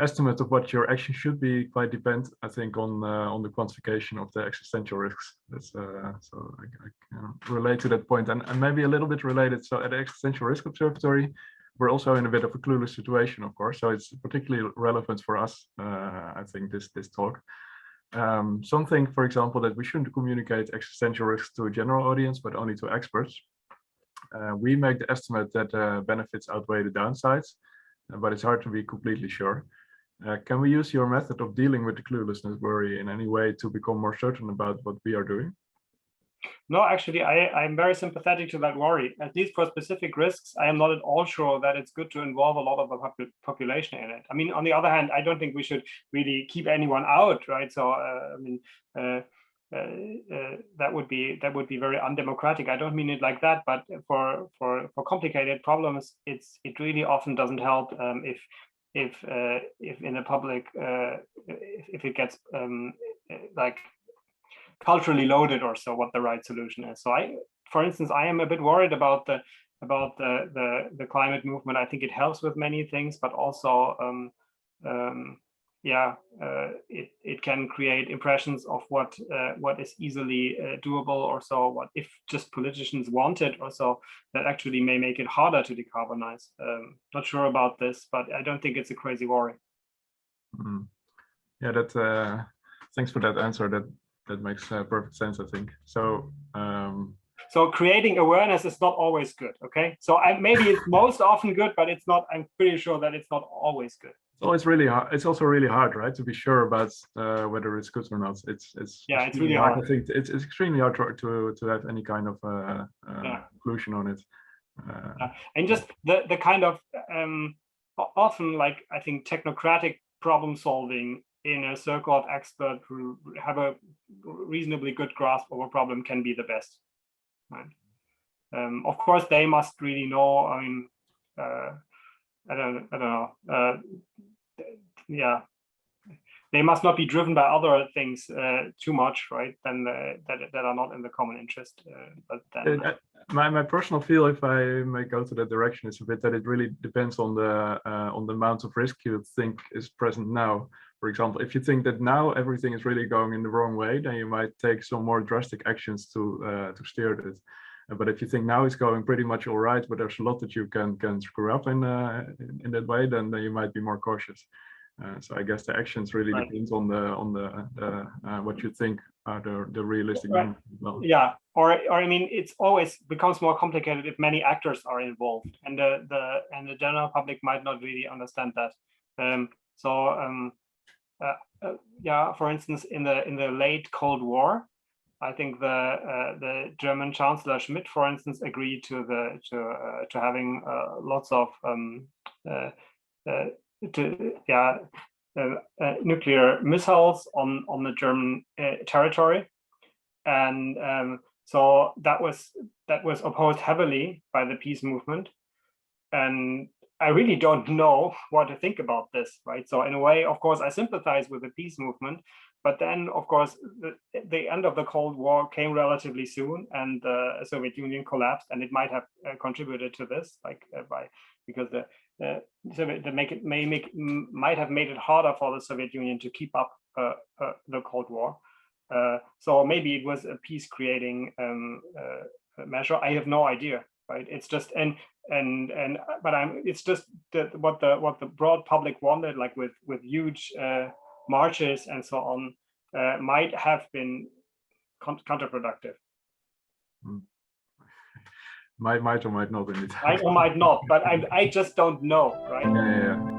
estimate of what your action should be quite depend, I think, on the quantification of the existential risks. That's so I can relate to that point, and maybe a little bit related. So at the Existential Risk Observatory, we're also in a bit of a clueless situation, of course. So it's particularly relevant for us, I think, this talk. Some think, for example, that we shouldn't communicate existential risks to a general audience, but only to experts. We make the estimate that benefits outweigh the downsides, but it's hard to be completely sure. Can we use your method of dealing with the cluelessness worry in any way to become more certain about what we are doing? No, actually, I'm very sympathetic to that worry. At least for specific risks, I am not at all sure that it's good to involve a lot of the population in it. I mean, on the other hand, I don't think we should really keep anyone out, right? So, that would be very undemocratic. I don't mean it like that, but for complicated problems, it really often doesn't help if in the public if it gets like culturally loaded or so, what the right solution is. So for instance, I am a bit worried about the climate movement. I think it helps with many things, but also it can create impressions of what is easily doable or so. What if just politicians want it or so, that actually may make it harder to decarbonize. Not sure about this, but I don't think it's a crazy worry. Yeah, that thanks for that answer. That makes perfect sense, I think. So so creating awareness is not always good. Okay, so maybe it's most often good, but it's not. I'm pretty sure that it's not always good. So it's really hard. It's also really hard, right, to be sure about whether it's good or not. It's really hard. I think it's extremely hard to have any kind of conclusion on it. And just the kind of often, like, I think technocratic problem solving in a circle of experts who have a reasonably good grasp of a problem can be the best, right? Of course, they must really know. I mean, I don't know. Yeah, they must not be driven by other things too much, right? Than that are not in the common interest. But then my personal feel, if I may go to that direction, is a bit that it really depends on the amount of risk you think is present now. For example, if you think that now everything is really going in the wrong way, then you might take some more drastic actions to steer it. But if you think now it's going pretty much all right, but there's a lot that you can screw up in that way, then you might be more cautious. So I guess the actions really depends on the what you think are the realistic numbers as well. Yeah, or I mean, it's always becomes more complicated if many actors are involved, and the general public might not really understand that. Yeah, for instance, in the late Cold War, I think the German Chancellor Schmidt, for instance, agreed to having lots of nuclear missiles on the German territory, and so that was opposed heavily by the peace movement, and I really don't know what to think about this, right? So in a way, of course, I sympathize with the peace movement, but then, of course, the end of the Cold War came relatively soon, and the Soviet Union collapsed, and it might have contributed to this, because might have made it harder for the Soviet Union to keep up the Cold War. So maybe it was a peace-creating measure. I have no idea, right? It's just it's just that what the broad public wanted, like with huge marches and so on, might have been counterproductive. Might or might not indeed. Might or might not, but I just don't know, right? Yeah.